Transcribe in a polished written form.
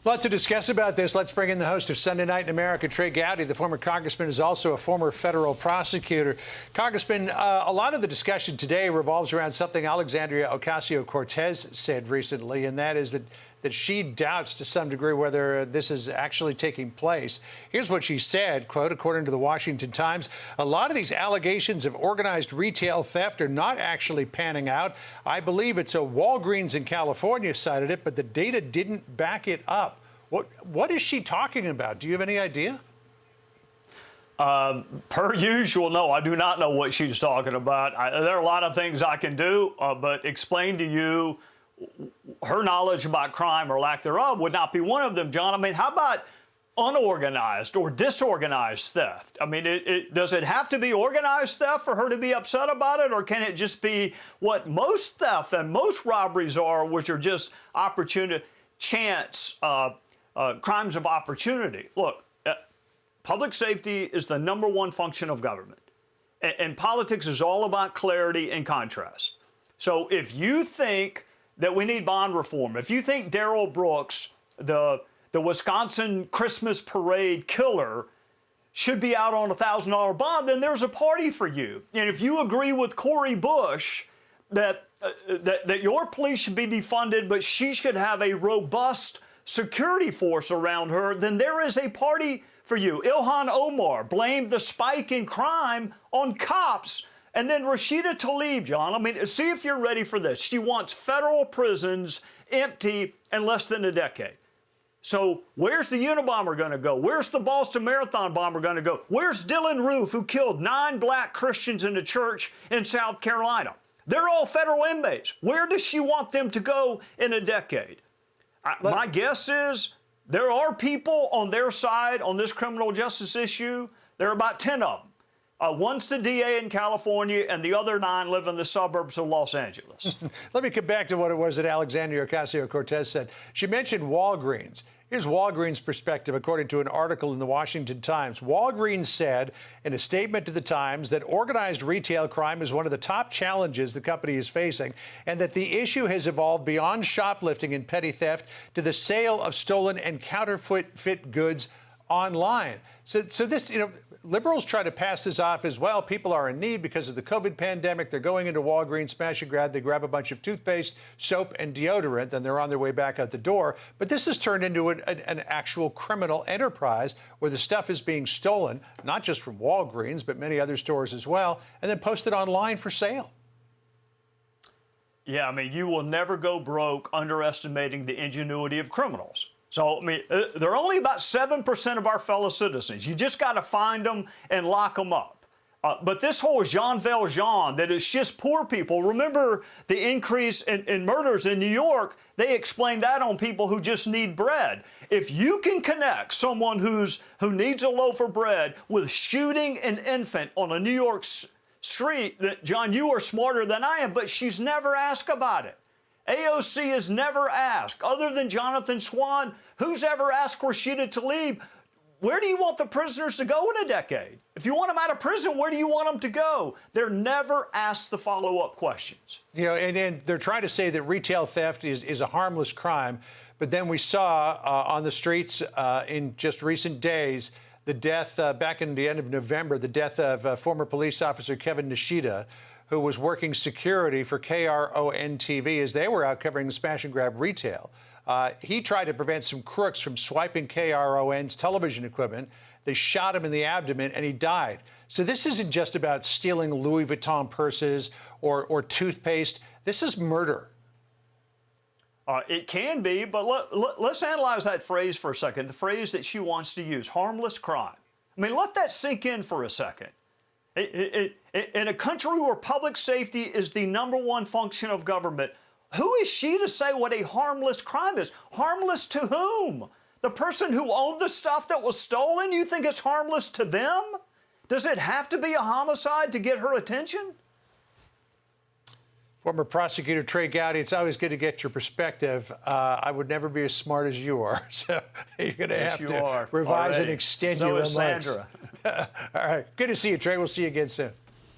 A lot to discuss about this. Let's bring in the host of Sunday Night in America, Trey Gowdy. The former congressman is also a former federal prosecutor. Congressman, a lot of the discussion today revolves around something Alexandria Ocasio-Cortez said recently, and that is that she doubts to some degree whether this is actually taking place. Here's what she said, quote, according to the Washington Times, a lot of these allegations of organized retail theft are not actually panning out. I believe it's a Walgreens in California cited it, but the data didn't back it up. What is she talking about? Do you have any idea? Per usual, no, I do not know what she's talking about. There are a lot of things I can do, but explain to you her knowledge about crime or lack thereof would not be one of them, John. I mean, how about unorganized or disorganized theft? I mean, does it have to be organized theft for her to be upset about it, or can it just be what most theft and most robberies are, which are just opportunity, chance, crimes of opportunity? Look, public safety is the #1 function of government, and politics is all about clarity and contrast. So if you think that we need bond reform, if you think Darrell Brooks, the Wisconsin Christmas parade killer, should be out on a $1,000 bond, then there's a party for you. And if you agree with Cori Bush that your police should be defunded, but she should have a robust security force around her, then there is a party for you. Ilhan Omar blamed the spike in crime on cops. And then Rashida Tlaib, John, I mean, see if you're ready for this. She wants federal prisons empty in less than a decade. So where's the Unabomber going to go? Where's the Boston Marathon bomber going to go? Where's Dylan Roof, who killed 9 black Christians in a church in South Carolina? They're all federal inmates. Where does she want them to go in a decade? My guess is there are people on their side on this criminal justice issue. There are about 10 of them. One's the DA in California, and the other 9 live in the suburbs of Los Angeles. Let me get back to what it was that Alexandria Ocasio-Cortez said. She mentioned Walgreens. Here's Walgreens' perspective, according to an article in the Washington Times. Walgreens said in a statement to the Times that organized retail crime is one of the top challenges the company is facing, and that the issue has evolved beyond shoplifting and petty theft to the sale of stolen and counterfeit goods online. So this, liberals try to pass this off as well. People are in need because of the COVID pandemic. They're going into Walgreens, smash and grab. They grab a bunch of toothpaste, soap, and deodorant, and they're on their way back out the door. But this has turned into an actual criminal enterprise where the stuff is being stolen, not just from Walgreens, but many other stores as well, and then posted online for sale. Yeah, I mean, you will never go broke underestimating the ingenuity of criminals. So, I mean, they're only about 7% of our fellow citizens. You just got to find them and lock them up. But this whole Jean Valjean, that it's just poor people. Remember the increase in murders in New York? They explained that on people who just need bread. If you can connect someone who needs a loaf of bread with shooting an infant on a New York street, John, you are smarter than I am, but she's never asked about it. AOC has never asked, other than Jonathan Swan, who's ever asked Rashida Tlaib, where do you want the prisoners to go in a decade? If you want them out of prison, where do you want them to go? They're never asked the follow-up questions. And they're trying to say that retail theft is a harmless crime, but then we saw on the streets in just recent days the death, back in the end of November, the death of former police officer Kevin Nishida, who was working security for KRON-TV as they were out covering the smash and grab retail. He tried to prevent some crooks from swiping KRON's television equipment. They shot him in the abdomen and he died. So this isn't just about stealing Louis Vuitton purses or toothpaste. This is murder. It can be, but let's analyze that phrase for a second, the phrase that she wants to use, harmless crime. I mean, let that sink in for a second. In a country where public safety is the #1 function of government, who is she to say what a harmless crime is? Harmless to whom? The person who owned the stuff that was stolen? You think it's harmless to them? Does it have to be a homicide to get her attention? Former prosecutor Trey Gowdy, it's always good to get your perspective. I would never be as smart as you are, so you're going to have to revise and extend your remarks. So is Sandra. All right. Good to see you, Trey. We'll see you again soon.